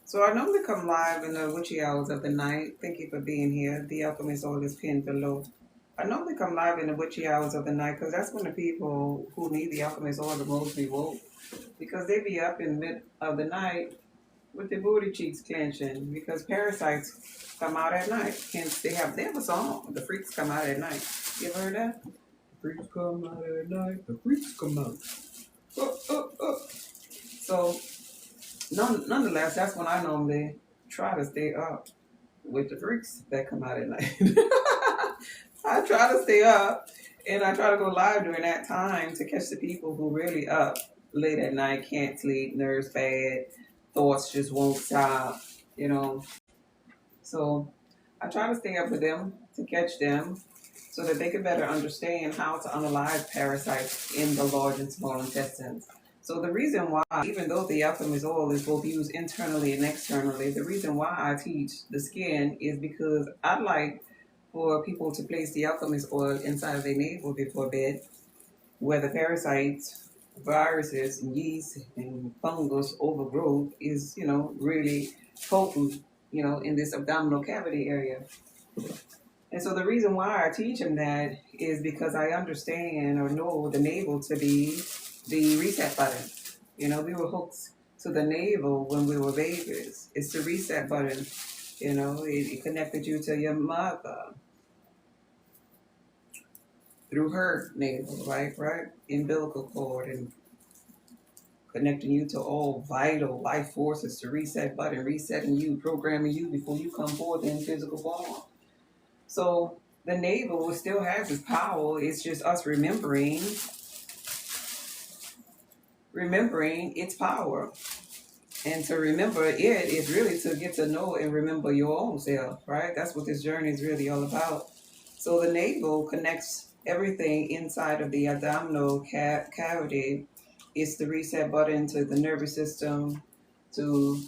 So I normally come live in the witchy hours of the night. Thank you for being here. The alchemist oil is pinned below. I normally come live in the witchy hours of the night because that's when the people who need the alchemist oil the most be woke. Because they be up in the mid of the night with their booty cheeks clenching because parasites come out at night. Hence they have a song. The freaks come out at night. You ever heard that? The freaks come out at night. The freaks come out. Oh, oh, oh. So nonetheless, that's when I normally try to stay up with the freaks that come out at night. I try to stay up and I try to go live during that time to catch the people who really up late at night, can't sleep, nerves bad, thoughts just won't stop, you know. So I try to stay up with them to catch them so that they can better understand how to unalive parasites in the large and small intestines. So the reason why, even though the alchemist oil is both used internally and externally, the reason why I teach the skin is because I like for people to place the alchemist oil inside of their navel before bed, where the parasites, viruses, and yeast and fungus overgrowth is, really potent, in this abdominal cavity area. And so the reason why I teach them that is because I understand or know the navel to be the reset button. We were hooked to the navel when we were babies. It's the reset button. It connected you to your mother through her navel, right? Umbilical cord and connecting you to all vital life forces to reset button, resetting you, programming you before you come forth in physical form. So the navel still has its power. It's just us remembering its power. And to remember it is really to get to know and remember your own self, right? That's what this journey is really all about. So the navel connects everything inside of the abdominal cavity. It's the reset button to the nervous system, to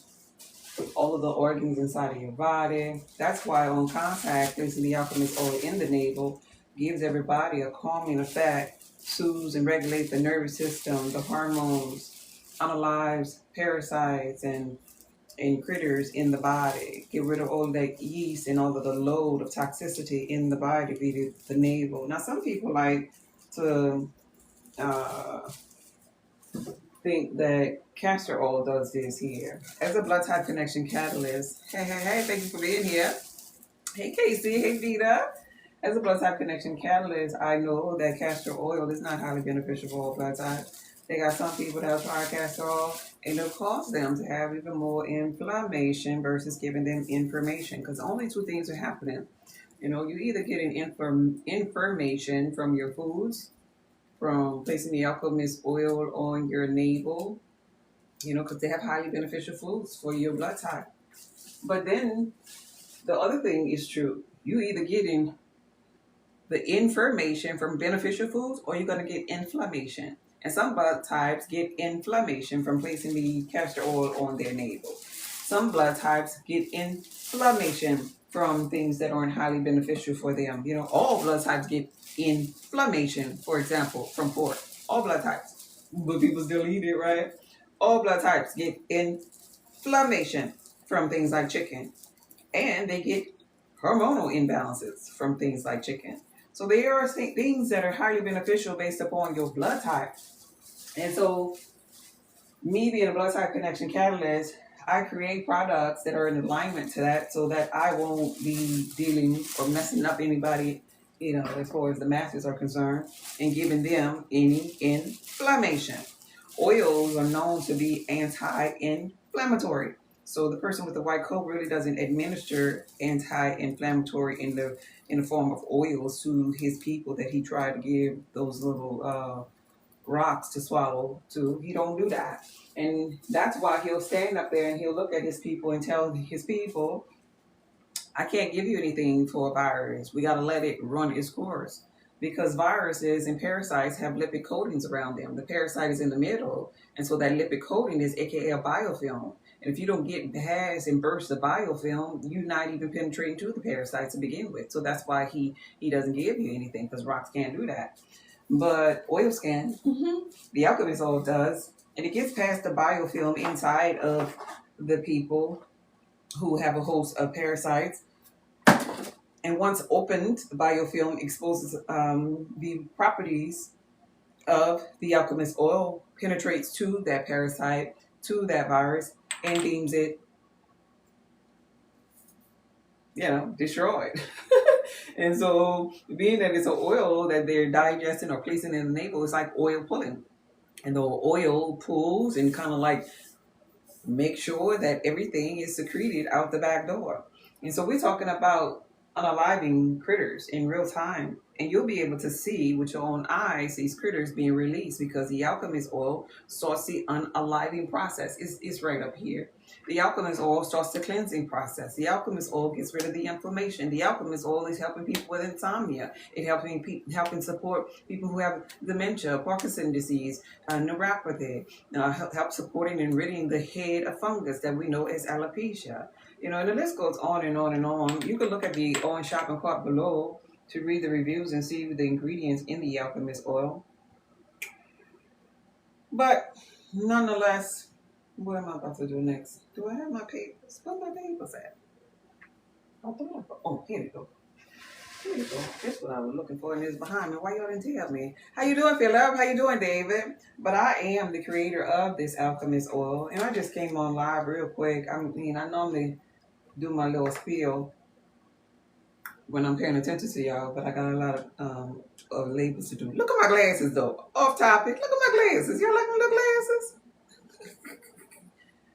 all of the organs inside of your body. That's why on contact, placing the alchemist oil in the navel gives everybody a calming effect, soothes and regulates the nervous system, the hormones, unalives parasites and critters in the body. Get rid of all that yeast and all of the load of toxicity in the body via the navel. Now, some people like to think that castor oil does this here. As a blood type connection catalyst, hey, thank you for being here. Hey, Casey, hey, Vita. As a blood type connection catalyst, I know that castor oil is not highly beneficial for all blood types. They got some people that have tried castor oil, and it'll cause them to have even more inflammation versus giving them information, because only two things are happening. You either getting information from your foods, from placing the alchemist oil on your navel, because they have highly beneficial foods for your blood type. But then the other thing is true. You either getting the information from beneficial foods or you're going to get inflammation. And some blood types get inflammation from placing the castor oil on their navel. Some blood types get inflammation from things that aren't highly beneficial for them. All blood types get inflammation, for example, from pork. All blood types. But people still eat it, right? All blood types get inflammation from things like chicken. And they get hormonal imbalances from things like chicken. So there are things that are highly beneficial based upon your blood type. And so me being a blood type connection catalyst, I create products that are in alignment to that so that I won't be dealing or messing up anybody, as far as the masses are concerned, and giving them any inflammation. Oils are known to be anti-inflammatory. So the person with the white coat really doesn't administer anti-inflammatory in the form of oils to his people that he tried to give those little rocks to swallow to. He don't do that. And that's why he'll stand up there and he'll look at his people and tell his people, I can't give you anything for a virus. We got to let it run its course. Because viruses and parasites have lipid coatings around them. The parasite is in the middle. And so that lipid coating is aka a biofilm. And if you don't get past and burst the biofilm, you're not even penetrating to the parasite to begin with. So that's why he doesn't give you anything, because rocks can't do that. But oils can. The alchemist oil does. And it gets past the biofilm inside of the people who have a host of parasites. And once opened, the biofilm exposes the properties of the alchemist oil, penetrates to that parasite, to that virus, and deems it, destroyed. And so, being that it's an oil that they're digesting or placing in the navel, it's like oil pulling. And the oil pulls and kind of like make sure that everything is secreted out the back door. And so we're talking about unaliving critters in real time. And you'll be able to see with your own eyes these critters being released because the alchemist oil starts the unaliving process. It's right up here. The alchemist oil starts the cleansing process. The alchemist oil gets rid of the inflammation. The alchemist oil is helping people with insomnia. It helping support people who have dementia, Parkinson's disease, neuropathy. Help supporting and ridding the head of fungus that we know as alopecia. And the list goes on and on and on. You can look at the oil shopping cart below to read the reviews and see the ingredients in the alchemist oil. But nonetheless, what am I about to do next? Do I have my papers? Where my papers at? Oh, here we go. Here we go. That's what I was looking for, and it's behind me. Why y'all didn't tell me? How you doing, Philip? How you doing, David? But I am the creator of this alchemist oil, and I just came on live real quick. I normally do my little spiel when I'm paying attention to y'all, but I got a lot of labels to do. Look at my glasses, though. Off topic. Look at my glasses. Y'all like my little glasses?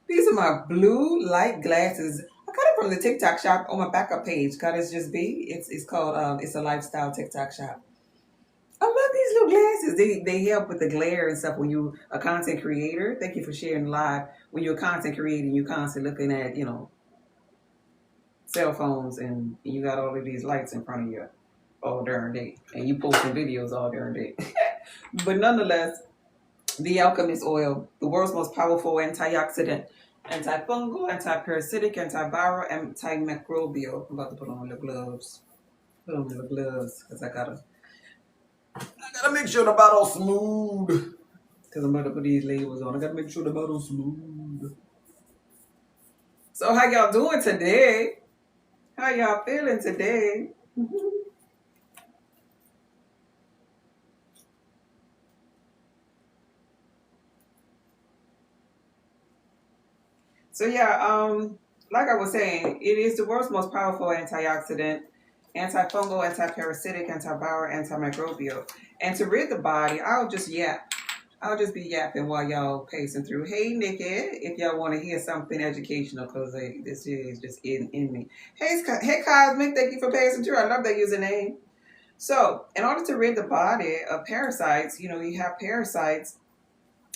These are my blue light glasses. I got it from the TikTok shop on my backup page. Goddess Just Be. It's called It's a Lifestyle TikTok shop. I love these little glasses. They help with the glare and stuff when you're a content creator. Thank you for sharing live. When you're a content creator, you're constantly looking at, cell phones and you got all of these lights in front of you all during day. And you posting videos all during day. But nonetheless, the alchemist oil, the world's most powerful antioxidant, antifungal, antiparasitic, antiviral, antimicrobial. I'm about to put on the gloves. Put on the gloves because I gotta make sure the bottle's smooth. Because I'm about to put these labels on. I gotta make sure the bottle's smooth. So how y'all doing today? How y'all feeling today? So like I was saying, it is the world's most powerful antioxidant, antifungal, antiparasitic, antiviral, antimicrobial. And to rid the body, I'll just yap. I'll just be yapping while y'all pacing through. Hey, Nikki, if y'all want to hear something educational, because this is just in me. Hey, Cosmic, thank you for passing through. I love that username. So, in order to rid the body of parasites, you have parasites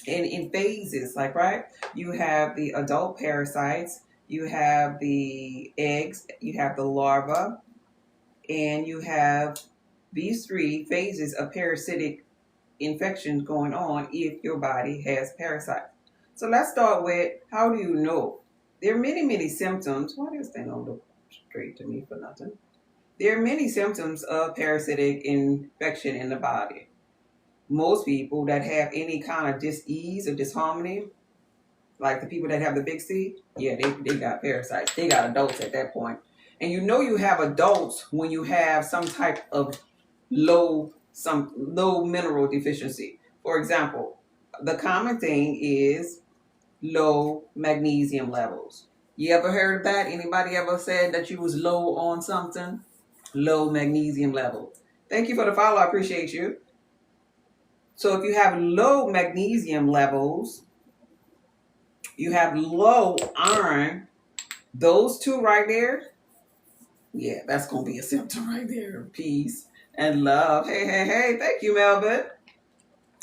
in phases, right? You have the adult parasites, you have the eggs, you have the larva, and you have these three phases of parasitic infections going on if your body has parasites. So let's start with, how do you know? There are many, many symptoms. Why this thing don't look straight to me for nothing? There are many symptoms of parasitic infection in the body. Most people that have any kind of dis-ease or disharmony, like the people that have the big C, yeah, they got parasites. They got adults at that point. And you have adults when you have some type of low mineral deficiency. For example, the common thing is low magnesium levels. You ever heard of that? Anybody ever said that you was low on something? Low magnesium level. Thank you for the follow. I appreciate you. So if you have low magnesium levels, you have low iron, those two right there, yeah, that's going to be a symptom right there. Peace and love. Hey. Thank you, Melvin.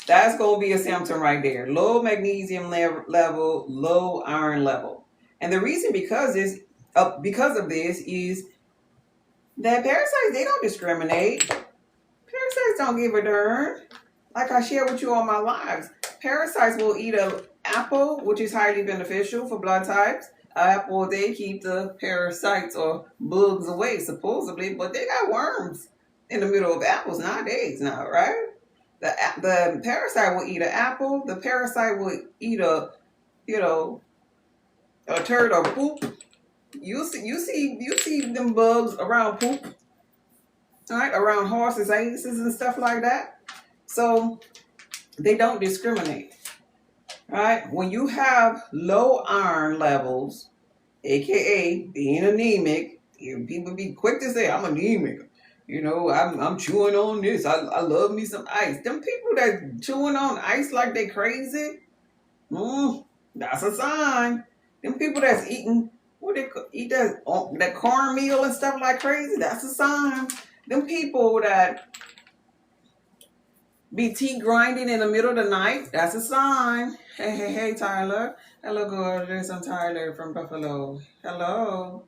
That's going to be a symptom right there. Low magnesium level, low iron level. And the reason because of this is that parasites, they don't discriminate. Parasites don't give a darn. Like I share with you on my lives, parasites will eat an apple, which is highly beneficial for blood types. Apple, they keep the parasites or bugs away, supposedly, but they got worms in the middle of apples nowadays now, right? The parasite will eat an apple. The parasite will eat a turd or poop. you see them bugs around poop, right? Around horses' aces and stuff like that. So they don't discriminate, right? When you have low iron levels, aka being anemic, people be quick to say, I'm anemic. I'm chewing on this. I love me some ice. Them people that chewing on ice like they crazy, that's a sign. Them people that's eating eat that cornmeal and stuff like crazy, that's a sign. Them people that be tea grinding in the middle of the night, that's a sign. Hey, Tyler. Hello, gorgeous. I'm Tyler from Buffalo. Hello.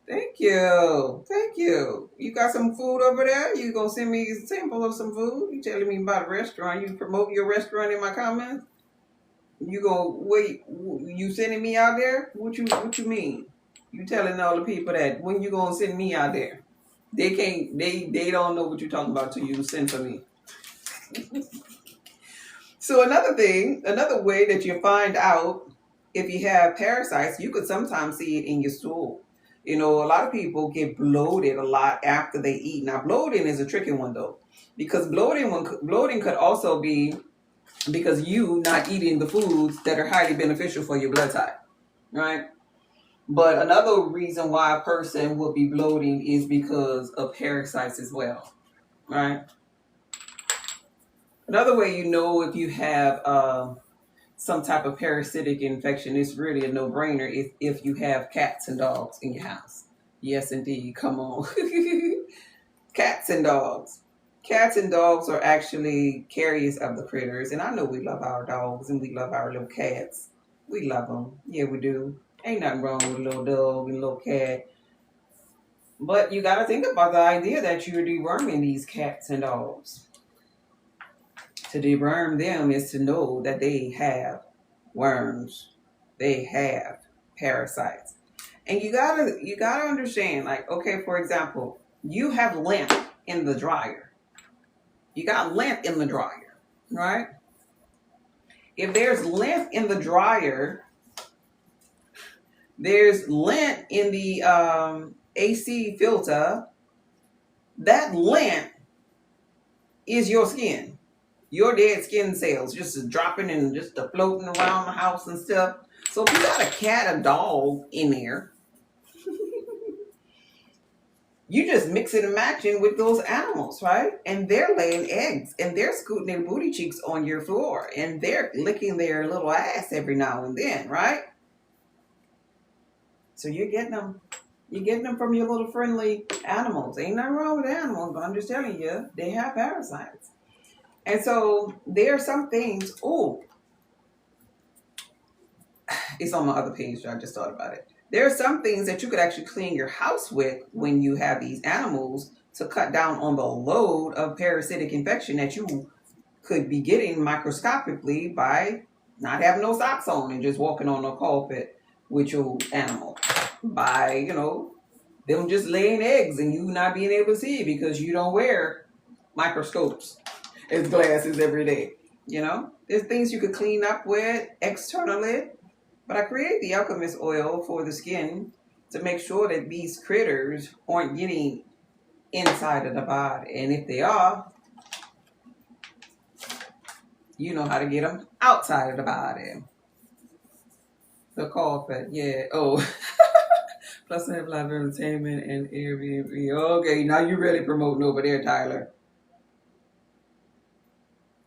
Thank you. Thank you. You got some food over there? You gonna send me a sample of some food? You telling me about a restaurant? You promote your restaurant in my comments? You gonna wait? You sending me out there? What you mean? You telling all the people that when you gonna send me out there? They can't. They don't know what you're talking about till you send for me. So another way that you find out if you have parasites, you could sometimes see it in your stool. A lot of people get bloated a lot after they eat. Now, bloating is a tricky one though, because bloating could also be because you not eating the foods that are highly beneficial for your blood type, right? But another reason why a person will be bloating is because of parasites as well, right? Another way you know if you have some type of parasitic infection, it's really a no-brainer if you have cats and dogs in your house. Yes, indeed. Come on. Cats and dogs. Cats and dogs are actually carriers of the critters. And I know we love our dogs and we love our little cats. We love them. Yeah, we do. Ain't nothing wrong with a little dog and a little cat. But you got to think about the idea that you're deworming these cats and dogs. To deworm them is to know that they have worms. They have parasites. And you gotta understand, like, okay, for example, you have lint in the dryer. You got lint in the dryer, right? If there's lint in the dryer, there's lint in the AC filter. That lint is your skin. Your dead skin cells just dropping and just floating around the house and stuff. So if you got a cat, a dog in there, you just mix it and matching with those animals, right? And they're laying eggs and they're scooting their booty cheeks on your floor and they're licking their little ass every now and then, right? So you're getting them. You're getting them from your little friendly animals. Ain't nothing wrong with animals, but I'm just telling you, they have parasites. And so there are some things, it's on my other page, I just thought about it. There are some things that you could actually clean your house with when you have these animals to cut down on the load of parasitic infection that you could be getting microscopically by not having no socks on and just walking on a carpet with your animal. By, them just laying eggs and you not being able to see because you don't wear microscopes as glasses every day. There's things you could clean up with externally. But I create the alchemist oil for the skin to make sure that these critters aren't getting inside of the body. And if they are, you know how to get them outside of the body. The carpet, yeah. Oh, plus I have live entertainment and Airbnb. Okay, now you really promoting over there, Tyler.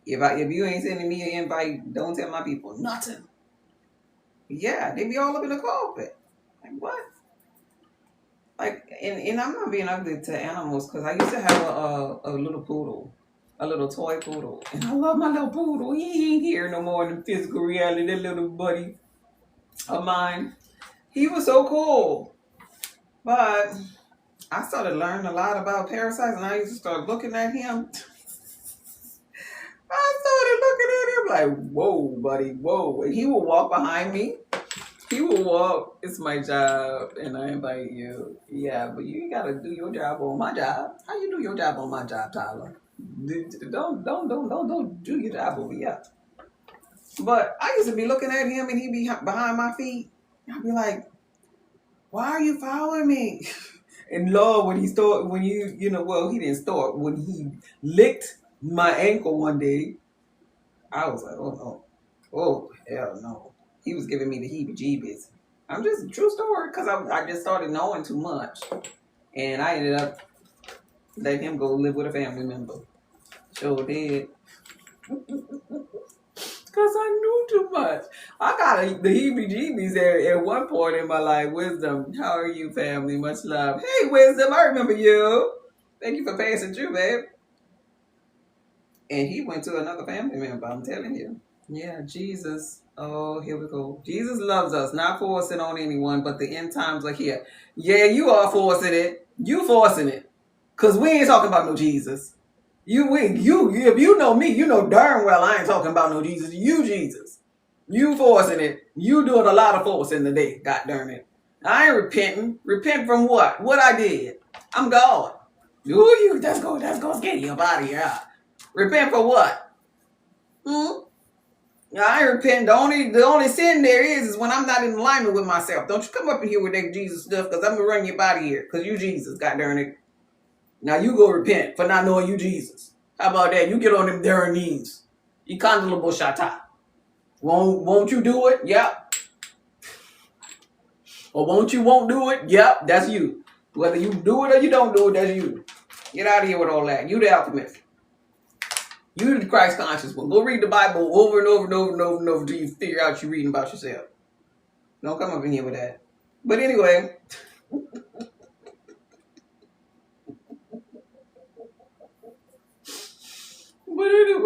If you ain't sending me an invite, don't tell my people nothing. Yeah, they be all up in the carpet. Like what? Like, and I'm not being ugly to animals because I used to have a little poodle, a little toy poodle, and I love my little poodle. He ain't here no more in the physical reality. That little buddy of mine, he was so cool. But I started learning a lot about parasites, and I used to start looking at him. I started looking at him like, whoa, buddy, whoa. And he would walk behind me. He will walk, it's my job, and I invite you. Yeah, but you got to do your job on my job. How you do your job on my job, Tyler? Don't do your job over here. But I used to be looking at him, and he'd be behind my feet. I'd be like, Why are you following me? And Lord, when he started, when you know, well, he didn't start. When he licked my ankle one day, I was like, oh no, oh hell no. He was giving me the heebie-jeebies. I'm just true story because I just started knowing too much, and I ended up letting him go live with a family member. Sure did. Because I knew too much. I got the heebie-jeebies at one point in my life. Wisdom, how are you, family? Much love. Hey, Wisdom, I remember you. Thank you for passing through, babe. And he went to another family member, I'm telling you. Yeah, Jesus. Oh, here we go. Jesus loves us, not forcing on anyone, but the end times are here. Yeah, you are forcing it. You forcing it. Because we ain't talking about no Jesus. If you know me, you know darn well I ain't talking about no Jesus. You Jesus. You forcing it. You doing a lot of forcing today, god darn it. I ain't repenting. Repent from what? What I did. I'm God. You that's gonna get your body out. Repent for what? I ain't repent. The only sin there is when I'm not in alignment with myself. Don't you come up in here with that Jesus stuff, because I'm gonna run your body here. Because you Jesus, god darn it. Now you go repent for not knowing you Jesus. How about that? You get on them darn knees. You condolable shata. Won't you do it? Yep. Or won't do it? Yep, that's you. Whether you do it or you don't do it, that's you. Get out of here with all that. You the alchemist. You the Christ conscious one. Go read the Bible over and over and over and over and over until you figure out you're reading about yourself. Don't come up in here with that. But anyway.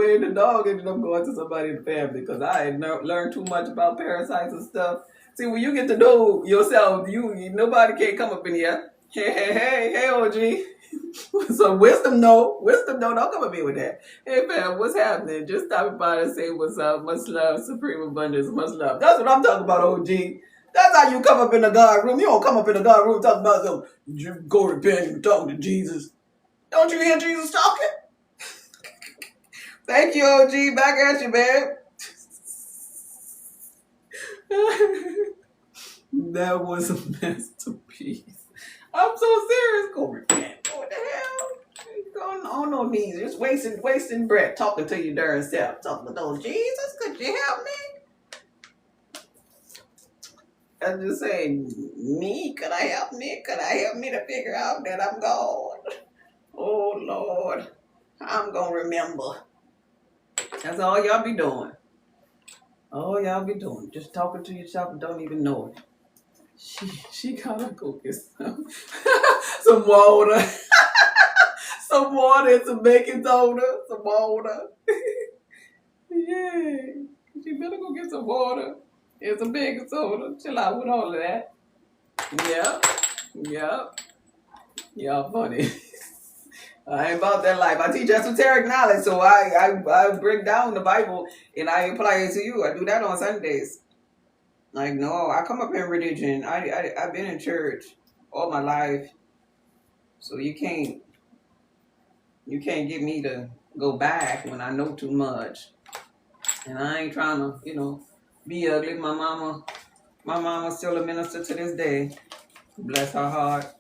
The dog ended up going to somebody in the family because I had learned too much about parasites and stuff. See, when you get to know yourself, nobody can't come up in here. Hey, OG. So wisdom, no, don't come up here with that. Hey, fam, what's happening? Just stop by and say what's up. Much love, supreme abundance, much love. That's what I'm talking about, OG. That's how you come up in the God room. You don't come up in the God room talking about some, go repent and talking to Jesus. Don't you hear Jesus talking? Thank you, OG. Back at you, babe. That was a masterpiece. I'm so serious. Go repent. What the hell? Going on no knees. Just wasting breath. Talking to your darn self. Talking to those Jesus, could you help me? I'm just saying, me? Could I help me? Could I help me to figure out that I'm God? Oh, Lord. I'm going to remember. That's all y'all be doing. All y'all be doing. Just talking to yourself and don't even know it. She gotta go get some water. Some water and some baking soda. Some water. Yeah. She better go get some water and some baking soda. Chill out with all of that. Yep. Y'all funny. I ain't about that life. I teach esoteric knowledge, so I break down the Bible and I apply it to you. I do that on Sundays. Like, no, I come up in religion. I've been in church all my life, so you can't get me to go back when I know too much. And I ain't trying to, be ugly. My mama's still a minister to this day. Bless her heart.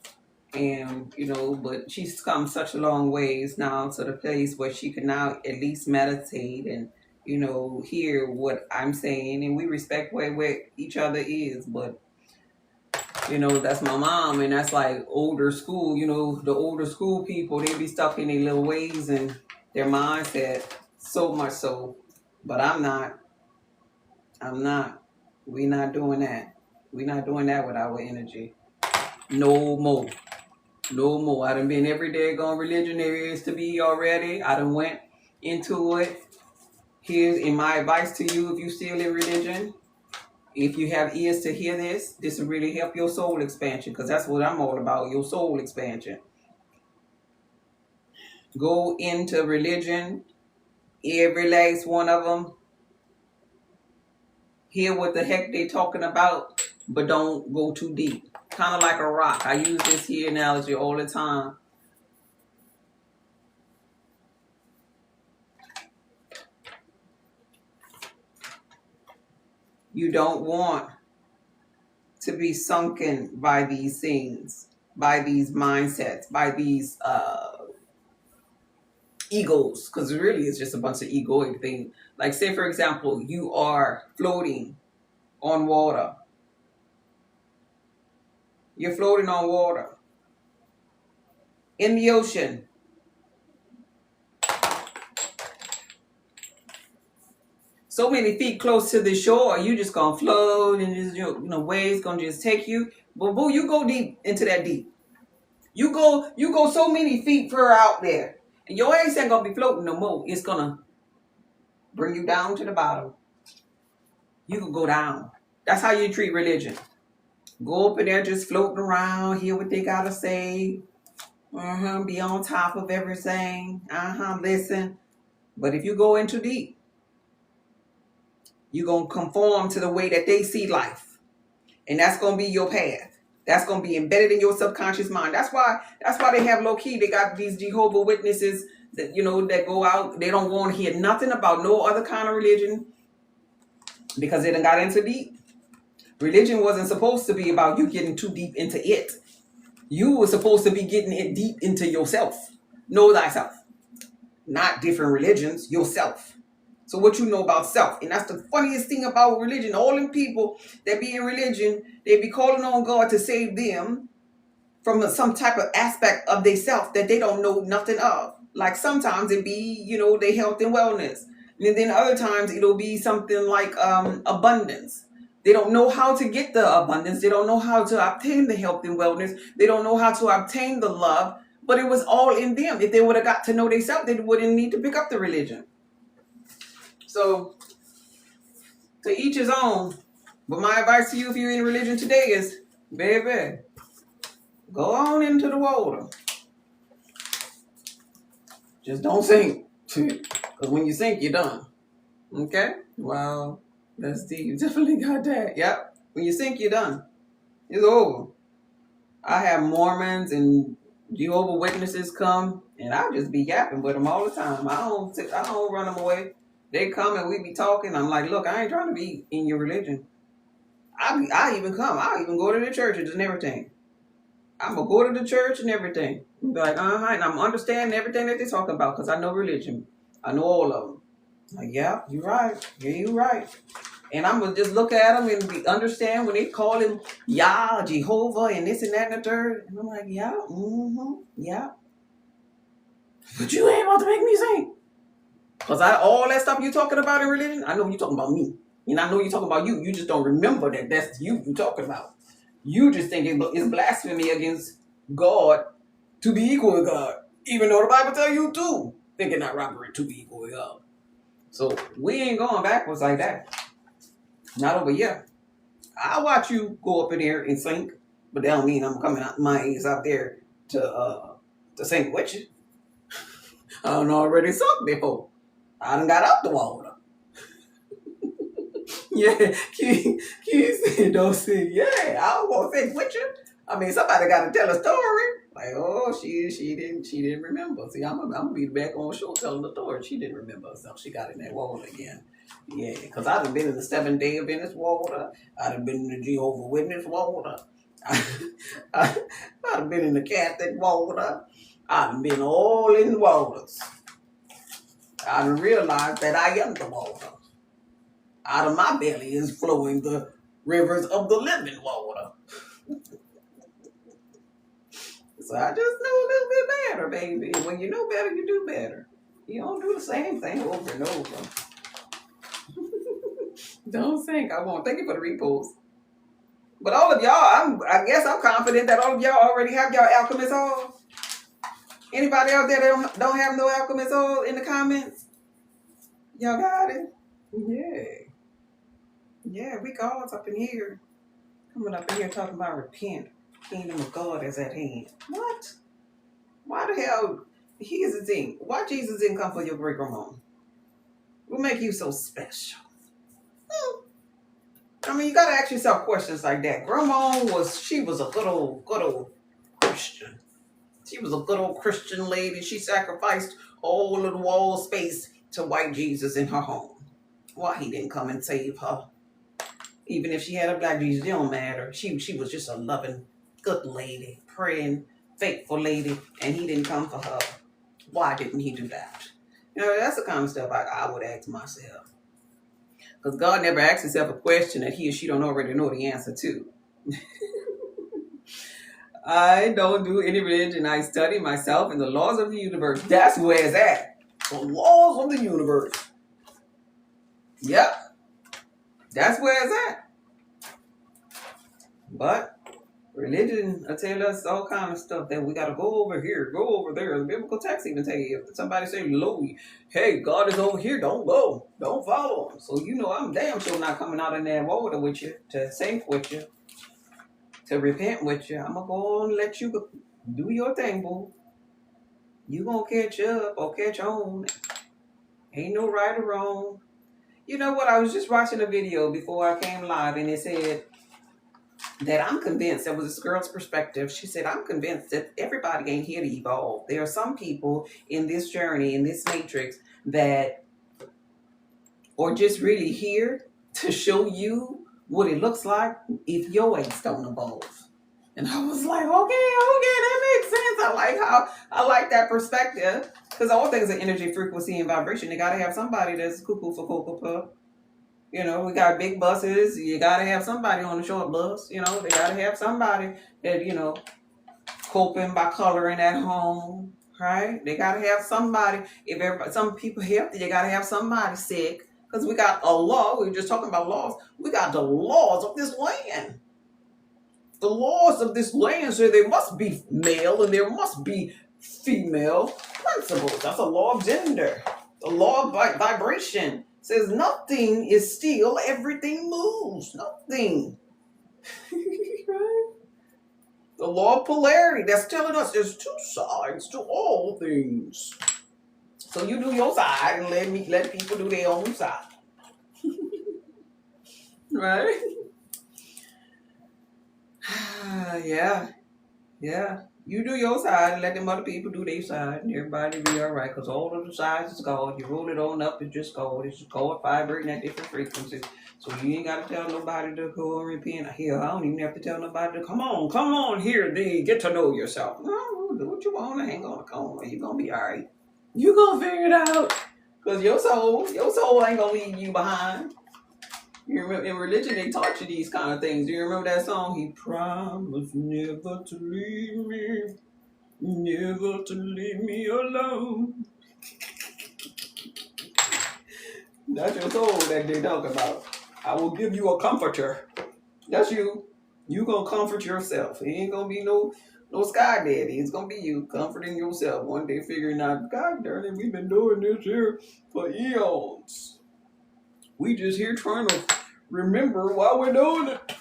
And, but she's come such a long ways now to the place where she can now at least meditate and, hear what I'm saying. And we respect where each other is. But, that's my mom. And that's like older school, the older school people, they be stuck in their little ways and their mindset so much so. But I'm not. We're not doing that. We're not doing that with our energy. No more. I done been every daggone religion there is to be already. I done went into it. Here's in my advice to you, if you still in religion, if you have ears to hear this will really help your soul expansion, because that's what I'm all about, your soul expansion. Go into religion, every last one of them. Hear what the heck they talking about, but don't go too deep. Kind of like a rock. I use this here analogy all the time. You don't want to be sunken by these things, by these mindsets, by these egos, because really it's just a bunch of egoic things. Like, say, for example, you are floating on water. You're floating on water in the ocean. So many feet close to the shore, you just gonna float, and just, waves gonna just take you. But boo, you go deep into that deep. You go so many feet further out there, and your ass ain't gonna be floating no more. It's gonna bring you down to the bottom. You can go down. That's how you treat religion. Go up in there just floating around, hear what they gotta say. Be on top of everything. Listen. But if you go in too deep, you're gonna conform to the way that they see life. And that's gonna be your path. That's gonna be embedded in your subconscious mind. That's why they have low key. They got these Jehovah Witnesses that that go out. They don't want to hear nothing about no other kind of religion because they done got into deep. Religion wasn't supposed to be about you getting too deep into it. You were supposed to be getting it deep into yourself. Know thyself. Not different religions, yourself. So what you know about self. And that's the funniest thing about religion. All them people that be in religion, they be calling on God to save them from some type of aspect of their self that they don't know nothing of. Like sometimes it be, their health and wellness. And then other times it'll be something like abundance. They don't know how to get the abundance. They don't know how to obtain the health and wellness. They don't know how to obtain the love. But it was all in them. If they would have got to know themselves, they wouldn't need to pick up the religion. So, to each his own. But my advice to you if you're in religion today is, baby, go on into the water. Just don't sink. Because when you sink, you're done. Okay? Well, that's deep. You definitely got that. Yep. When you sink, you're done. It's over. I have Mormons and Jehovah Witnesses come, and I'll just be yapping with them all the time. I don't run them away. They come and we be talking. I'm like, look, I ain't trying to be in your religion. I even come. I'll even go to the churches and everything. I'm going to go to the church and everything. Be like, and I'm understanding everything that they're talking about because I know religion. I know all of them. Like, yeah, you're right. Yeah, you're right. And I'm going to just look at them and understand when they call him Yah, Jehovah, and this and that and the third. And I'm like, yeah, yeah. But you ain't about to make me sing. Because all that stuff you talking about in religion, I know you're talking about me. And I know you're talking about you. You just don't remember that that's you talking about. You just think it's blasphemy against God to be equal with God. Even though the Bible tells you to. Thinking not robbery to be equal with God. So we ain't going backwards like that. Not over here. I'll watch you go up in there and sink. But that don't mean I'm coming out my ass out there to sink with you. I done already sunk before. I done got out the water. Yeah, Key said, don't say, yeah, I don't want to sink with you. I mean, somebody got to tell a story. Like, oh, she didn't remember. See, I'm gonna be back on shore telling the story. She didn't remember herself. She got in that water again. Yeah, because I've been in the 7-day Adventist water. I've been in the Jehovah Witness water. I've been in the Catholic water. I've been all in the waters. I realized that I am the water. Out of my belly is flowing the rivers of the living water. So I just know a little bit better, baby. And when you know better, you do better. You don't do the same thing over and over. Don't think I won't. Thank you for the repost. But all of y'all, I guess I'm confident that all of y'all already have y'all alchemist oil. Anybody out there that don't have no alchemist oil in the comments? Y'all got it? Yeah. Yeah, we gods up in here. Coming up in here talking about repent. Kingdom of God is at hand. What? Why the hell? Here's the thing. Why Jesus didn't come for your great grandma? What make you so special? I mean, you gotta ask yourself questions like that. Grandma was a good old Christian. She was a good old Christian lady. She sacrificed all of the wall space to white Jesus in her home. Why he didn't come and save her? Even if she had a black Jesus, it don't matter. She was just a loving, good lady, praying, faithful lady, and he didn't come for her. Why didn't he do that? You know, that's the kind of stuff I would ask myself. Because God never asks himself a question that he or she don't already know the answer to. I don't do any religion. I study myself and the laws of the universe. That's where it's at. The laws of the universe. Yep. That's where it's at. But religion will tell us all kind of stuff that we got to go over here, go over there. The biblical text even tell you, if somebody say, "Lo, hey, God is over here, don't go, don't follow him." So you know I'm damn sure not coming out in that water with you, to sink with you, to repent with you. I'm going to go and let you do your thing, boo. You going to catch up or catch on. Ain't no right or wrong. You know what? I was just watching a video before I came live, and it said that I'm convinced, that was this girl's perspective. She said, I'm convinced that everybody ain't here to evolve. There are some people in this journey, in this matrix, that are just really here to show you what it looks like if your ace don't evolve. And I was like, okay, that makes sense. I like that perspective. Because all things are energy, frequency, and vibration. You got to have somebody that's cuckoo for Cocoa Puff. You know, we got big buses. You got to have somebody on the short bus. You know, they got to have somebody that, you know, coping by coloring at home, right? They got to have somebody. If some people healthy, you got to have somebody sick. Because we got a law. We were just talking about laws. We got the laws of this land. The laws of this land say there must be male and there must be female principles. That's a law of gender. The law of vibration says nothing is still, everything moves. Nothing. Right? The law of polarity, that's telling us there's two sides to all things. So you do your side and let people do their own side. Right? Yeah. You do your side and let them other people do their side, and everybody be all right. Because all of the sides is gold. You roll it on up, it's just gold. It's just gold vibrating at different frequencies. So you ain't got to tell nobody to go and repent. Hell, I don't even have to tell nobody to come on here, then get to know yourself. No, do what you want and hang on the corner. You're going to be all right. You're going to figure it out. Because your soul ain't going to leave you behind. You remember, in religion, they taught you these kind of things. Do you remember that song? He promised never to leave me alone. That's your soul that they talk about. I will give you a comforter. That's you. You gonna comfort yourself. It ain't gonna be no sky daddy. It's gonna be you comforting yourself. One day figuring out, God darn it, we've been doing this here for eons. We just here trying to remember why we're doing it.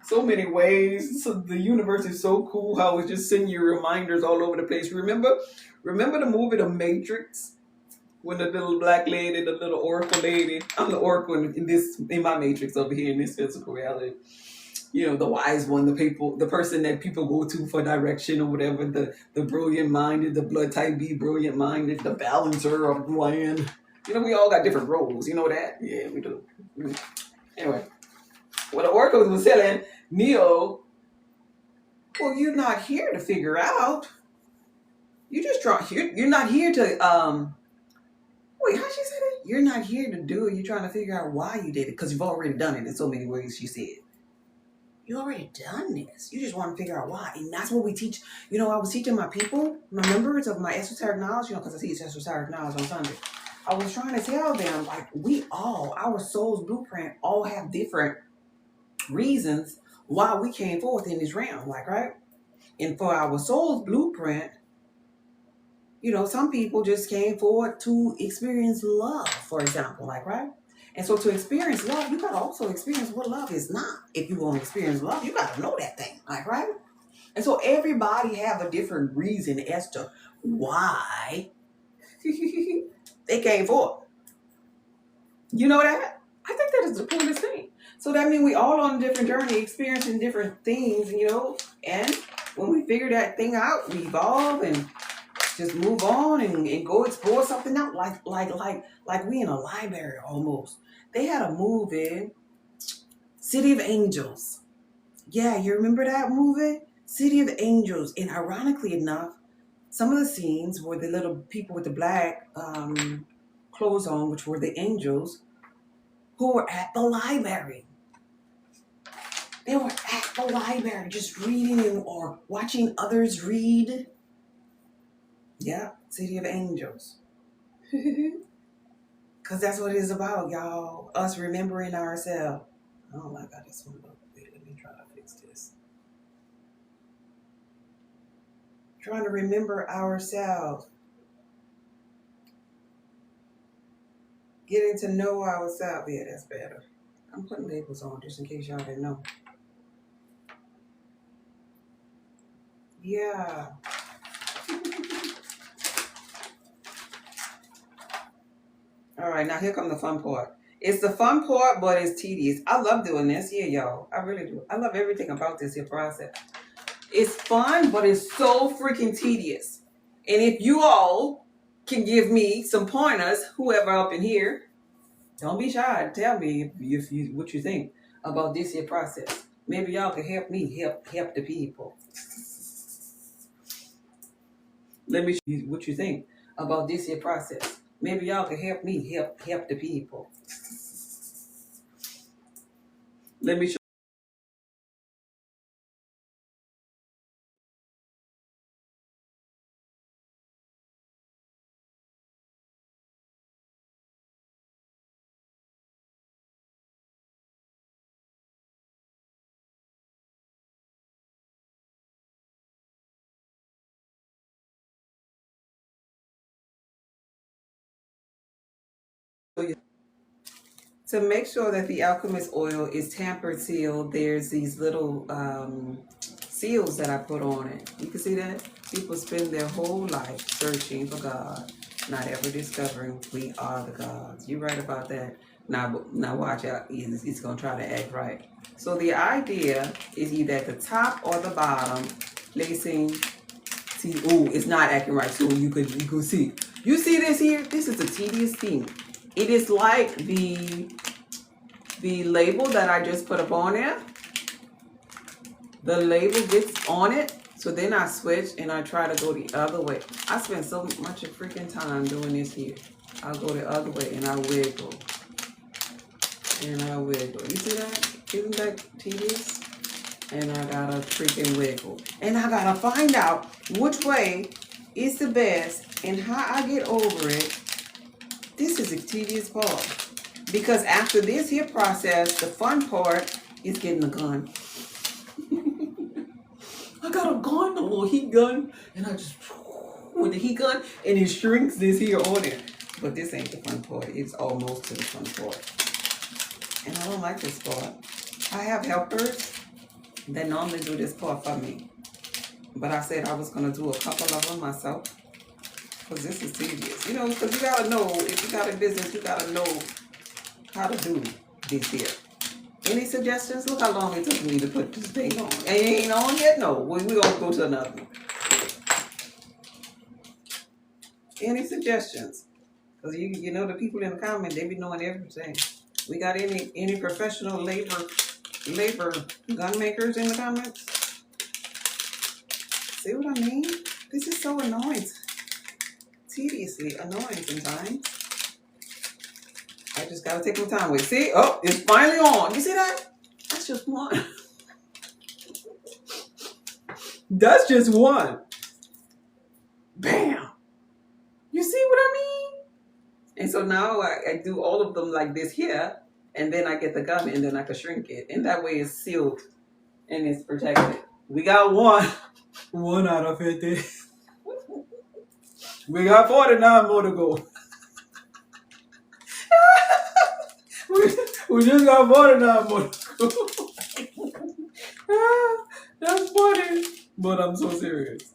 So many ways. So the universe is so cool how it's just sending you reminders all over the place. Remember the movie The Matrix? When the little black lady, the little oracle lady, I'm the oracle in my matrix over here in this physical reality. You know, the wise one, the person that people go to for direction or whatever, the brilliant minded, the blood type B brilliant minded, the balancer of the land. You know, we all got different roles. You know that? Yeah, we do. Anyway, what the oracle was telling Neo, well, you're not here to figure out. You're not here to wait, how she said it? You're not here to do it. You're trying to figure out why you did it because you've already done it in so many ways, she said. You already done this. You just want to figure out why. And that's what we teach. You know, I was teaching my people, my members of my esoteric knowledge, you know, because I teach esoteric knowledge on Sunday. I was trying to tell them, like, our soul's blueprint all have different reasons why we came forth in this realm, like, right? And for our soul's blueprint, you know, some people just came forward to experience love, for example, like, right? And so to experience love, you got to also experience what love is not. If you want to experience love, you got to know that thing, like, right? And so everybody have a different reason as to why they came forward. You know that? I think that is the coolest thing. So that means we all on a different journey, experiencing different things, you know, and when we figure that thing out, we evolve and just move on and go explore something out, like we in a library almost. They had a movie City of Angels. Yeah, you remember that movie? City of Angels. And ironically enough, some of the scenes were the little people with the black clothes on, which were the angels, who were at the library. They were at the library just reading or watching others read. Yeah, City of Angels. Because that's what it is about, y'all. Us remembering ourselves. Oh my God, this one. Wait, let me try to fix this. Trying to remember ourselves. Getting to know ourselves. Yeah, that's better. I'm putting labels on just in case y'all didn't know. Yeah. All right, now here comes the fun part. It's the fun part, but it's tedious. I love doing this. Yeah, y'all. I really do. I love everything about this here process. It's fun, but it's so freaking tedious. And if you all can give me some pointers, whoever up in here, don't be shy. Tell me if you what you think about this here process. Maybe y'all can help me help the people. Let me see what you think about this here process. Maybe y'all can help me help the people. Let me show. To make sure that the alchemist oil is tampered sealed, there's these little seals that I put on it. You can see that? People spend their whole life searching for God, not ever discovering we are the gods. You're right about that. Now watch out. It's going to try to act right. So the idea is either at the top or the bottom, placing. See, oh, it's not acting right. So you could see. You see this here? This is a tedious thing. It is like the label that I just put up on there. The label gets on it, so then I switch and I try to go the other way. I spend so much of freaking time doing this here. I'll go the other way and I wiggle. And I wiggle. You see that? Isn't that tedious? And I gotta freaking wiggle. And I gotta find out which way is the best and how I get over it. This is a tedious part. Because after this here process, the fun part is getting the gun. I got a gun, a little heat gun, and I just with the heat gun, and it shrinks this here on it. But this ain't the fun part. It's almost to the fun part. And I don't like this part. I have helpers that normally do this part for me. But I said I was going to do a couple of them myself. Because this is tedious. You know, because you got to know, if you got a business, you got to know how to do this here. Any suggestions? Look how long it took me to put this thing on. And it ain't on yet? No. We're going to go to another one. Any suggestions? Because you know the people in the comments, they be knowing everything. We got any professional labor gun makers in the comments? See what I mean? This is so annoying. Tediously annoying sometimes. I just gotta take my time with it. See? Oh, it's finally on. You see that? That's just one. That's just one. Bam. You see what I mean? And so now I do all of them like this here, and then I get the gun, and then I can shrink it. And that way it's sealed and it's protected. We got one. One out of 50. We got 49 more to go. we just got 49 more to go. That's funny. But I'm so serious.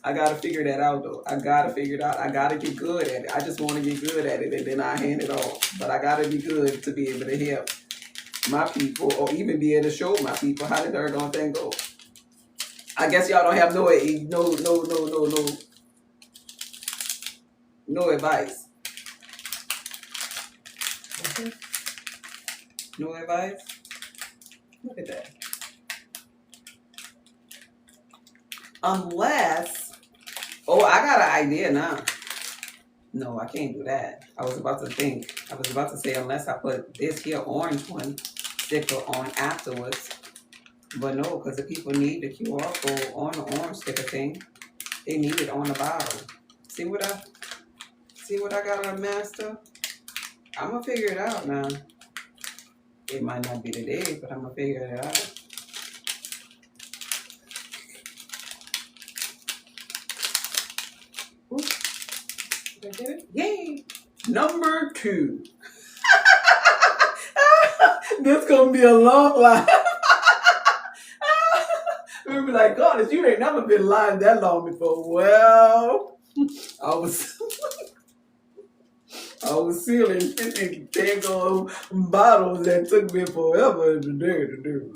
I gotta figure that out though. I gotta figure it out. I gotta get good at it. I just want to get good at it and then I hand it off. But I gotta be good to be able to help my people or even be able to show my people how the doggone thing go. I guess y'all don't have no advice. Okay. No advice? Look at that. Unless, oh, I got an idea now. No, I can't do that. I was about to say, unless I put this here orange one sticker on afterwards. But no, because the people need the QR code on the orange sticker thing. They need it on the bottom. See what I got on master? I'm gonna figure it out now. It might not be today, but I'm gonna figure it out. Ooh, did I get it? Yay! Number 2. This gonna be a long line. We'll be like, God, you ain't never been lying that long before. Well, I was sealing 50 tango bottles that took me forever to do.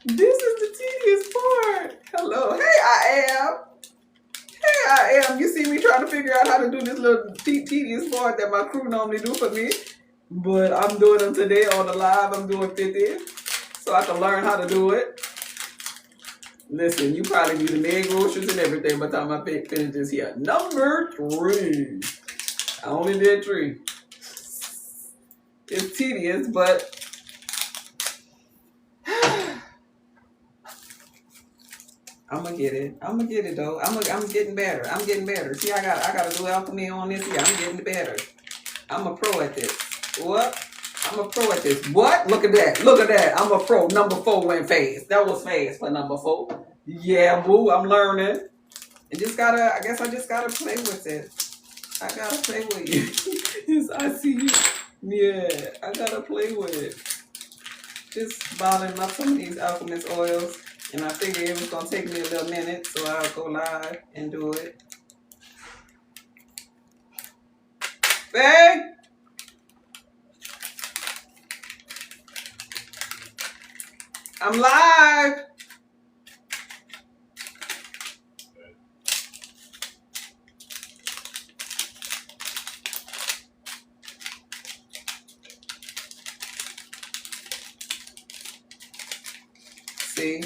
This is the tedious part. Hello. Hey, I am. You see me trying to figure out how to do this little tedious part that my crew normally do for me. But I'm doing them today on the live. I'm doing 50 so I can learn how to do it. Listen, you probably need to make groceries and everything by the time I finish this here. Number 3. I only did 3. It's tedious, but I'm gonna get it. I'm gonna get it though. I'm getting better. I'm getting better. See, I gotta do alchemy on this here. I'm getting better. I'm a pro at this. What? I'm a pro at this. What? Look at that. Look at that. I'm a pro. Number 4 went fast. That was fast for number 4. Yeah, boo. I'm learning. I guess I just gotta play with it. I gotta play with you. Yes, I see you. Yeah, I gotta play with it. Just bottling up some of these alchemist oils. And I figured it was gonna take me a little minute, so I'll go live and do it. Hey! I'm live! See?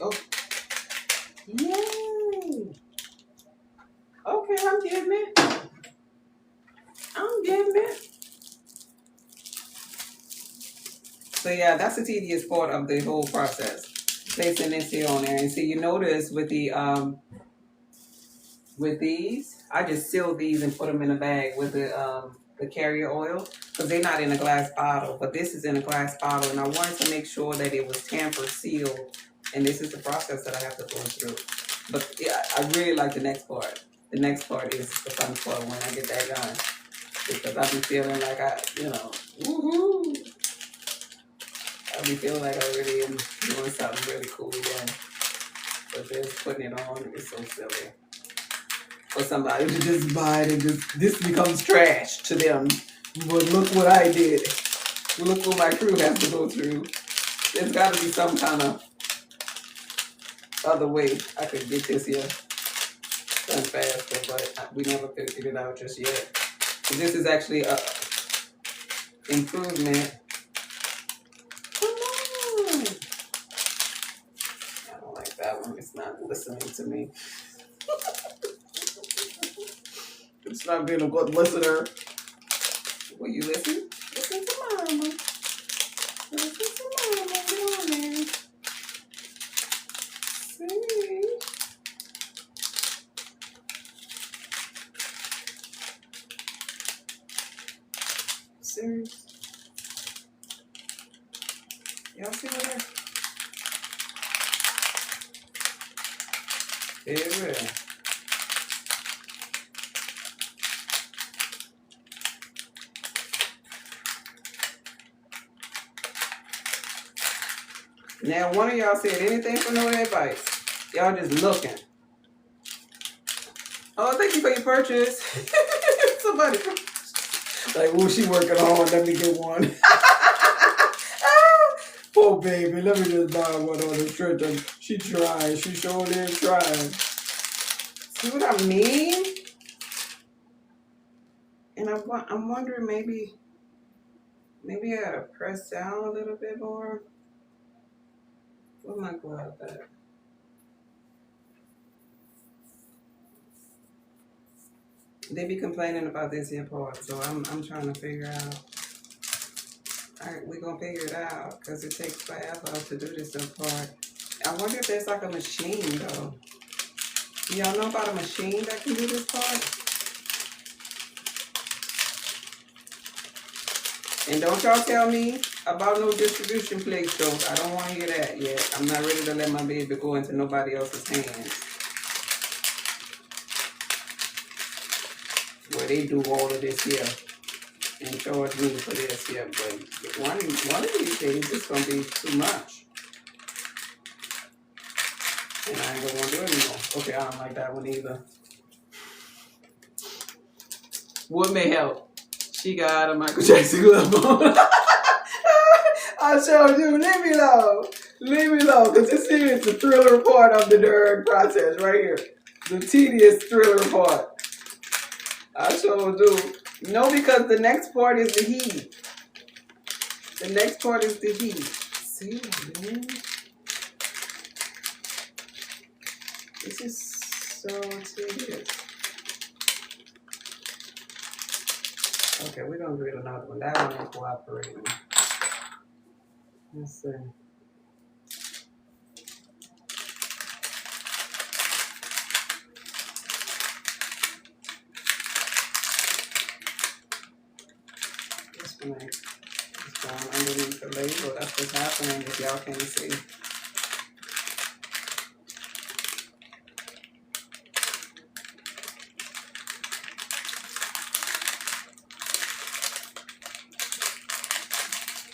Oh. Yay! Okay, I'm getting it. So yeah, that's the tedious part of the whole process. Placing this here on there. And see, you notice with these, I just sealed these and put them in a bag with the carrier oil because they're not in a glass bottle, but this is in a glass bottle, and I wanted to make sure that it was tamper sealed, and this is the process that I have to go through. But yeah, I really like the next part. The next part is the fun part when I get that done, because I be feeling like woohoo! I be feeling like I really am doing something really cool again. But just putting it on is so silly. For somebody to just buy it and this becomes trash to them. But look what I did. Look what my crew has to go through. There's got to be some kind of other way I could get this here done faster, but we never figured it out just yet. So this is actually a improvement. Come on. I don't like that one. It's not listening to me. It's not being a good listener. Will you listen? Listen to mama. Listen to mama. Get on there. See? Serious? Y'all see what I... Very well. Now, one of y'all said anything for no advice. Y'all just looking. Oh, thank you for your purchase. Somebody like, oh, she working hard. Let me get one. Poor baby. Let me just buy one on the stretcher. She trying. She sure is trying. See what I mean? And I'm wondering maybe Maybe I gotta press down a little bit more. Where my glove at? They be complaining about this here part, so I'm trying to figure out. Alright, we're gonna figure it out because it takes forever to do this part. I wonder if there's like a machine though. Y'all know about a machine that can do this part? And don't y'all tell me about no distribution place though. I don't want to hear that yet. I'm not ready to let my baby go into nobody else's hands, where they do all of this here and charge me for this here. But one of these days it's gonna be too much, and I ain't gonna want to do it anymore. Okay, I don't like that one either. What may help? She got a Michael Jackson glove on. I showed you. Leave me alone. Leave me alone, because this here is the thriller part of the nerd process right here. The tedious thriller part. I sure do. No, because the next part is the heat. The next part is the heat. See, man? This is so tedious. Okay, we're going to read another one. That one ain't cooperating. Let's see. This one ain't. It's going underneath the label. That's what's happening if y'all can't see.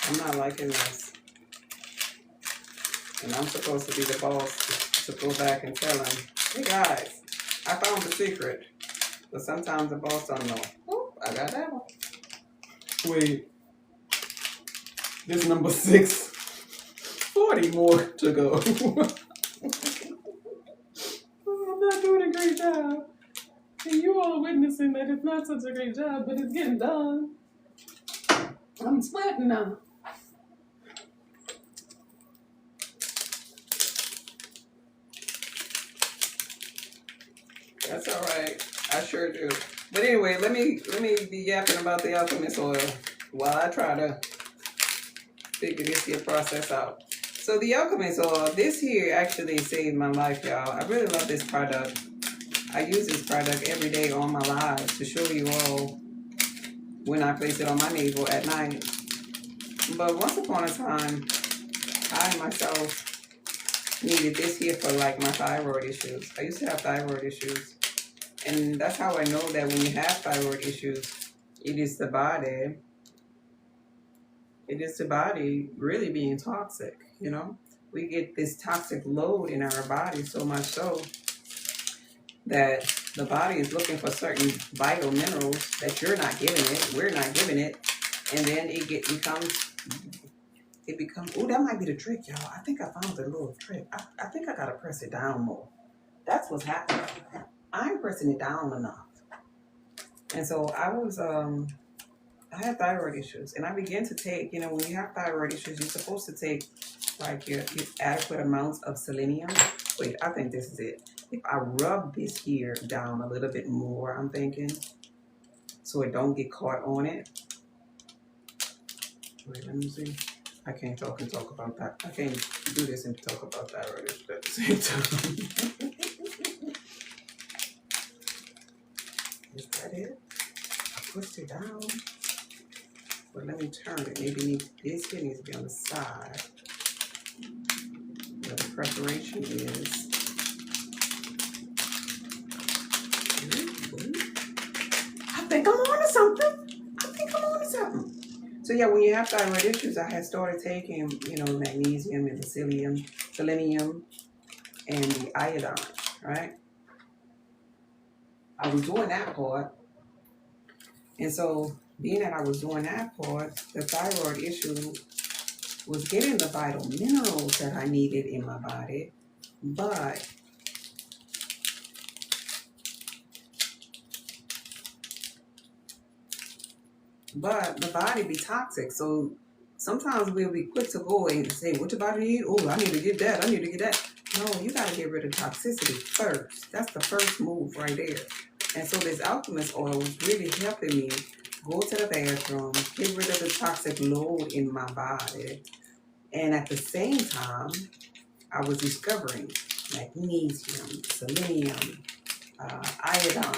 I'm not liking this. And I'm supposed to be the boss to go back and tell him, hey guys, I found the secret. But sometimes the boss don't know. Oh, I got that one. Wait. This number 6. 40 more to go. I'm not doing a great job. And you all witnessing that it's not such a great job, but it's getting done. I'm sweating now. That's all right. I sure do. But anyway, let me be yapping about the alchemist oil while I try to figure this here process out. So the alchemist oil, this here actually saved my life, y'all. I really love this product. I use this product every day on my live to show you all when I place it on my navel at night. But once upon a time, I myself needed this here for like my thyroid issues. I used to have thyroid issues. And that's how I know that when you have thyroid issues, it is the body really being toxic, you know? We get this toxic load in our body so much so that the body is looking for certain vital minerals that you're not giving it, we're not giving it, and then it becomes, oh, that might be the trick, y'all. I think I found the little trick. I think I gotta press it down more. That's what's happening. I'm pressing it down enough. And so I had thyroid issues, and I began to take, when you have thyroid issues, you're supposed to take like your adequate amounts of selenium. Wait, I think this is it. If I rub this here down a little bit more, I'm thinking, so it don't get caught on it. Wait, let me see. I can't talk and talk about that. I can't do this and talk about thyroid issues at the same time. Is that it? I pushed it down. But let me turn it. Maybe this here needs to be on the side where the preparation is. I think I'm on to something. So yeah, when you have thyroid issues, I had started taking, magnesium and the selenium and the iodine, right? I was doing that part. And so being that I was doing that part, the thyroid issue was getting the vital minerals that I needed in my body, but But the body be toxic. So sometimes we'll be quick to go and say, what your body need? Oh, I need to get that. I need to get that. No, you got to get rid of toxicity first. That's the first move right there. And so this alchemist oil was really helping me go to the bathroom, get rid of the toxic load in my body. And at the same time, I was discovering magnesium, selenium, iodine,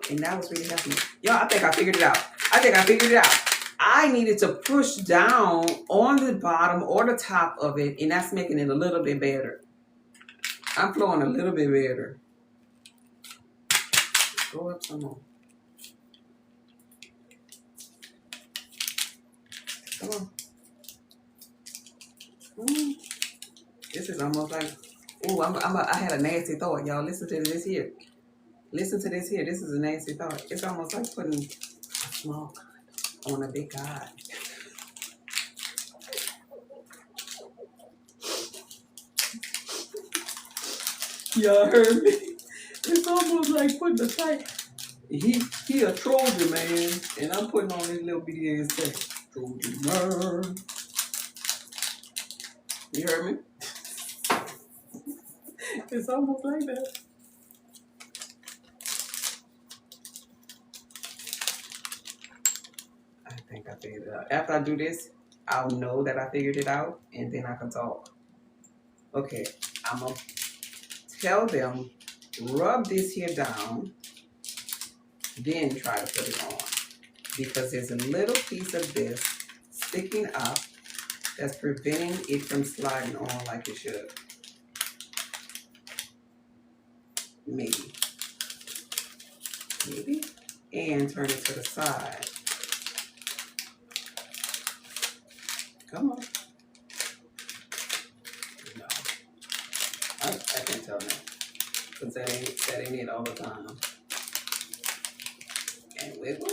and that was really helping me. I think I figured it out. I needed to push down on the bottom or the top of it, and that's making it a little bit better. I'm flowing a little bit better. Go up some more. Come on. This is almost like, I had a nasty thought, y'all. Listen to this here. This is a nasty thought. It's almost like putting a small God on a big God. Y'all heard me? It's almost like putting a tight. He a Trojan, man, and I'm putting on this little bitty ass thing. Trojan man. You heard me? It's almost like that. I think I figured it out. After I do this, I'll know that I figured it out, and then I can talk. Okay, I'm going to tell them, rub this here down, then try to put it on. Because there's a little piece of this sticking up that's preventing it from sliding on like it should. Maybe. And turn it to the side. Come on. No. I can't tell now. Because that ain't it all the time. And wiggle.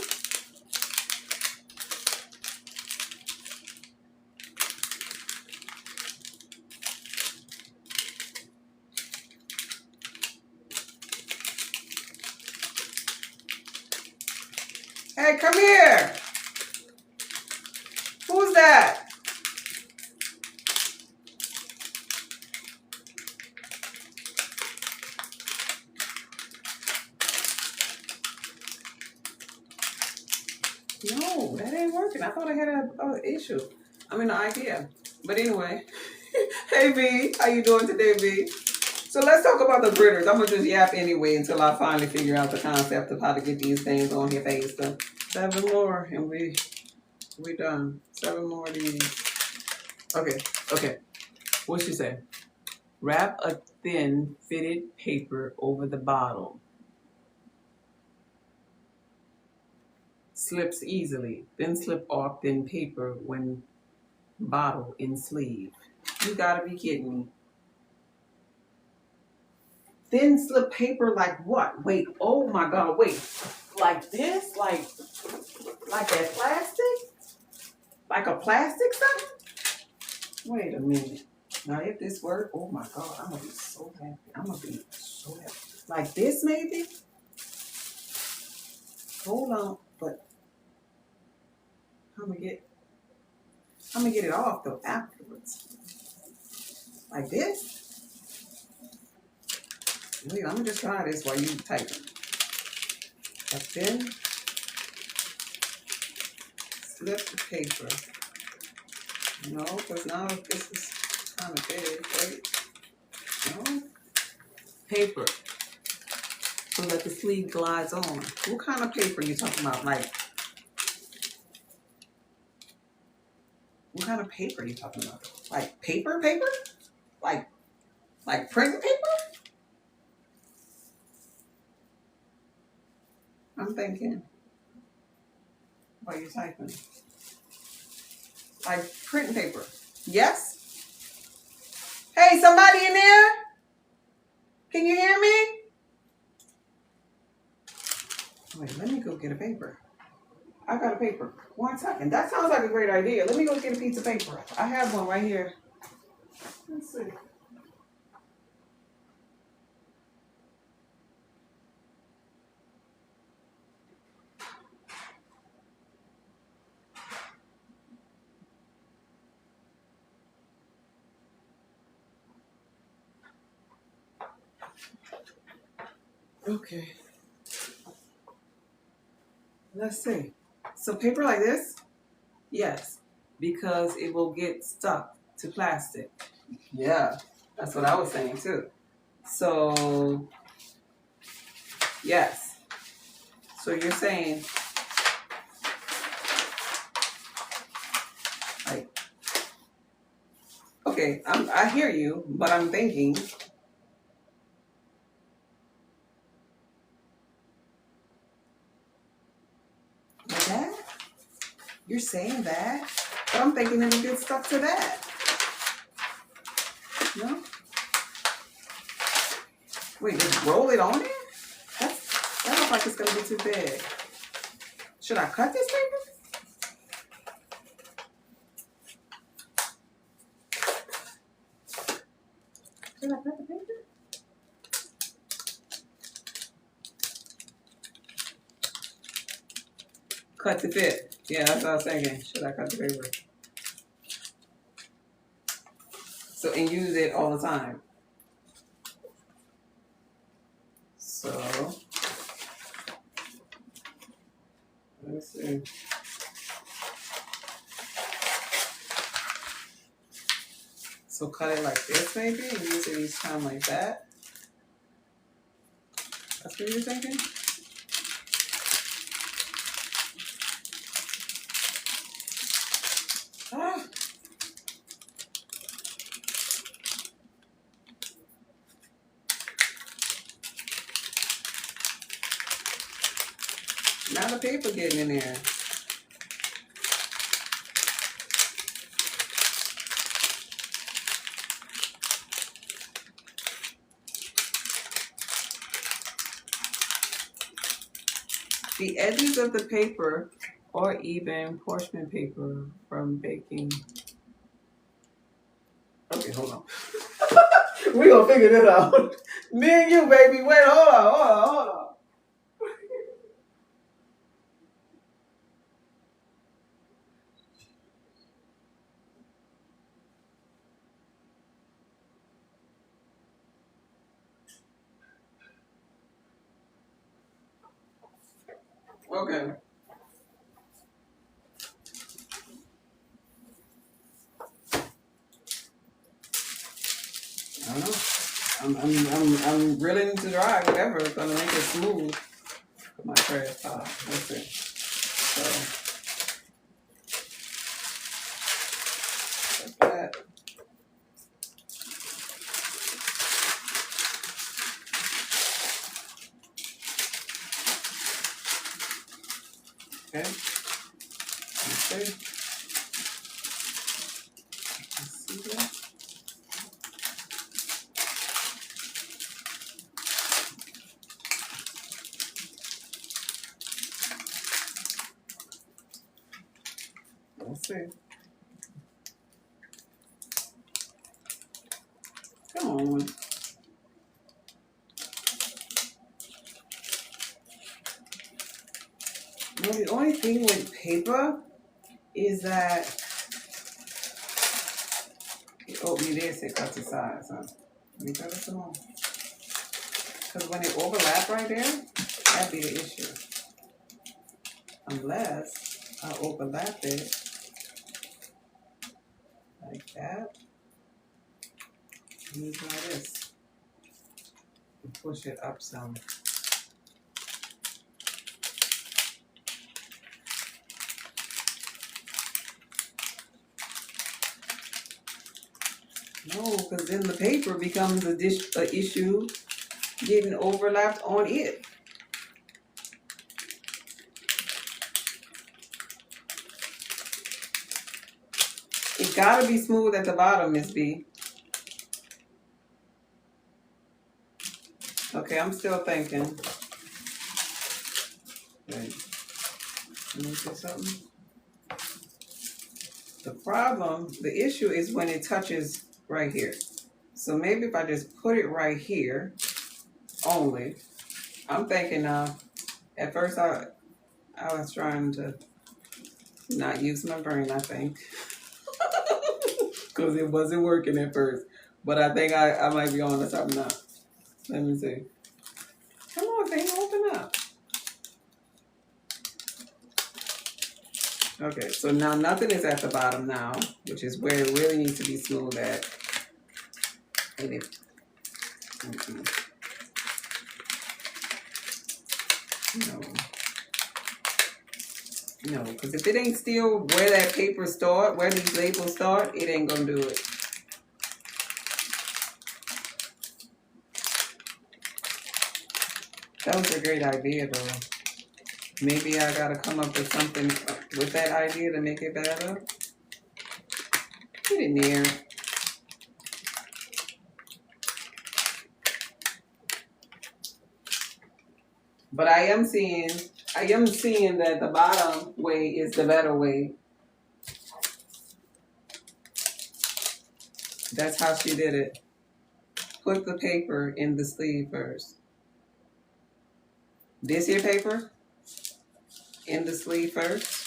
Hey, come here. Who's that? No, that ain't working. I thought I had an issue. An idea. But anyway. Hey, V. How you doing today, V? So let's talk about the gritters. I'm going to just yap anyway until I finally figure out the concept of how to get these things on here faster. 7 more and we done. 7 more of these. Okay. What she say? Wrap a thin fitted paper over the bottle. Slips easily. Then slip off thin paper when bottle in sleeve. You gotta be kidding me. Thin slip paper like what? Wait, oh my God, wait. Like this? Like that plastic? Like a plastic stuff? Wait a minute. Now if this works, oh my God, I'm gonna be so happy. Like this maybe? Hold on, but I'm gonna get it off though afterwards. Like this? Wait, I'm gonna just try this while you type it. A thin slip the paper. No, because now this is kind of big, right? No. Paper. So that the sleeve glides on. What kind of paper are you talking about? Like, what kind of paper are you talking about? Like paper? Like print paper? I'm thinking. While you're typing. Like print paper. Yes? Hey, somebody in there? Can you hear me? Wait, let me go get a paper. I got a paper. 1 second. That sounds like a great idea. Let me go get a piece of paper. I have one right here. Let's see. Okay. Let's see. So paper like this? Yes. Because it will get stuck to plastic. Yeah. That's what I was saying too. So, yes. So you're saying, like, okay, I hear you, but I'm thinking, like that? You're saying that? But I'm thinking it'll get stuck to that. No? Wait, just roll it on there? That looks like it's gonna be too big. Should I cut this paper? Should I cut the paper? Cut to fit. Yeah, that's what I was thinking. Should I cut the paper? So, and use it all the time. So, let's see. So cut it like this maybe and use it each time like that. That's what you're thinking? Ah. Now the paper getting in there. The edges of the paper or even parchment paper from baking. Okay, hold on. We gonna figure this out. Me and you, baby. Wait, hold on. Okay. I don't know. I'm grilling to dry, whatever. It's gonna make it smooth. Put my trash pile. That's it. So like that. Okay. Let's see. Let's see that. Let's see. Come on. Well, the only thing with paper is that oh, you did say cut the size, huh? Let me cut it some more. Because when it overlap right there, that'd be the issue. Unless I overlap it like that. Use like this. And push it up some. No, because then the paper becomes a issue getting overlapped on it. It gotta be smooth at the bottom, Miss B. Okay, I'm still thinking. Wait. Let me say something. The problem, the issue is when it touches right here. So maybe if I just put it right here only. I'm thinking at first I was trying to not use my brain, I think. Because it wasn't working at first. But I think I might be on to something now. Let me see. Come on, they ain't open up. Okay, so now nothing is at the bottom now, which is where it really needs to be smooth at. And it, no, because if it ain't still where that paper start, where these labels start, it ain't gonna do it. That was a great idea, though. Maybe I gotta come up with something with that idea to make it better. Get in there. But I am seeing that the bottom way is the better way. That's how she did it. Put the paper in the sleeve first. This here paper in the sleeve first.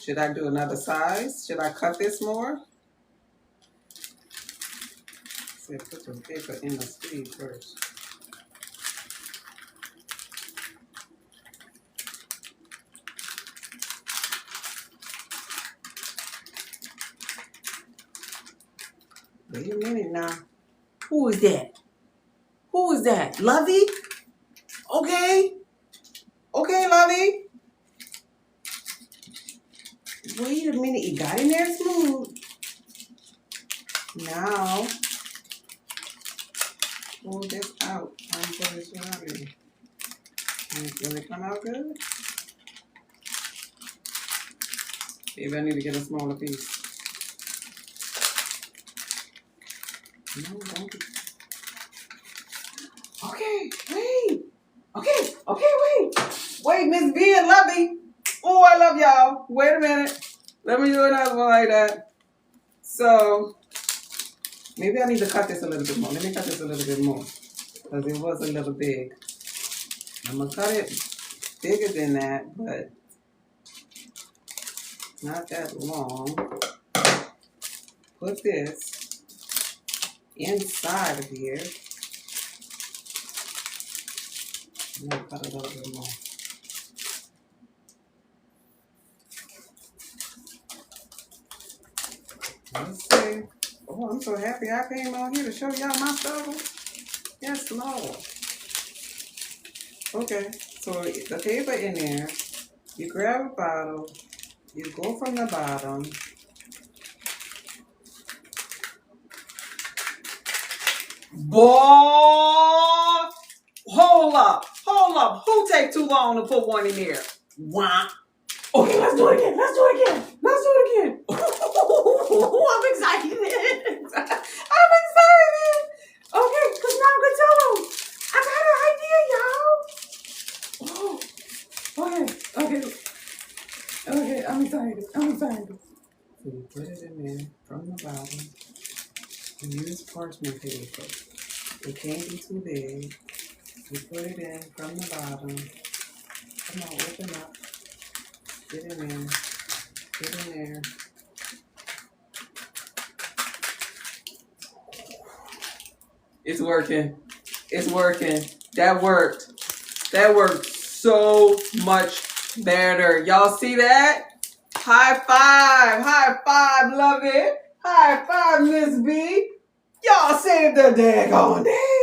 Should I do another size? Should I cut this more? So put the paper in the sleeve first. Wait a minute now. Who is that? Who is that? Lovey? Okay. Okay, Lovey. Wait a minute. It got in there smooth. Now, pull this out. I'm going to Lovey. Will it come out good? Maybe I need to get a smaller piece. No, don't be. Okay, wait. Okay, wait. Wait, Miss B and Lovey. Oh, I love y'all. Wait a minute. Let me do another one like that. So, maybe I need to cut this a little bit more. Let me cut this a little bit more. Because it was a little big. I'm going to cut it bigger than that, but not that long. Put this inside of here. I'm going to cut a little bit more. Let's see. Oh, I'm so happy I came on here to show y'all my struggle. Yes, Lord. Okay, so the paper in there, you grab a bottle, you go from the bottom. Boy! Hold up. Who take too long to put one in there? Wah. Okay, let's do it again. I'm excited. Okay, because now I'm going to tell them. I got an idea, y'all. Okay, I'm excited. So you put it in there from the bottom. You use parchment paper. It can't be too big. You put it in from the bottom. Come on, open up. Get in there. It's working. That worked so much better. Y'all see that? High five, love it. High five, Miss B. Y'all saved the daggone day.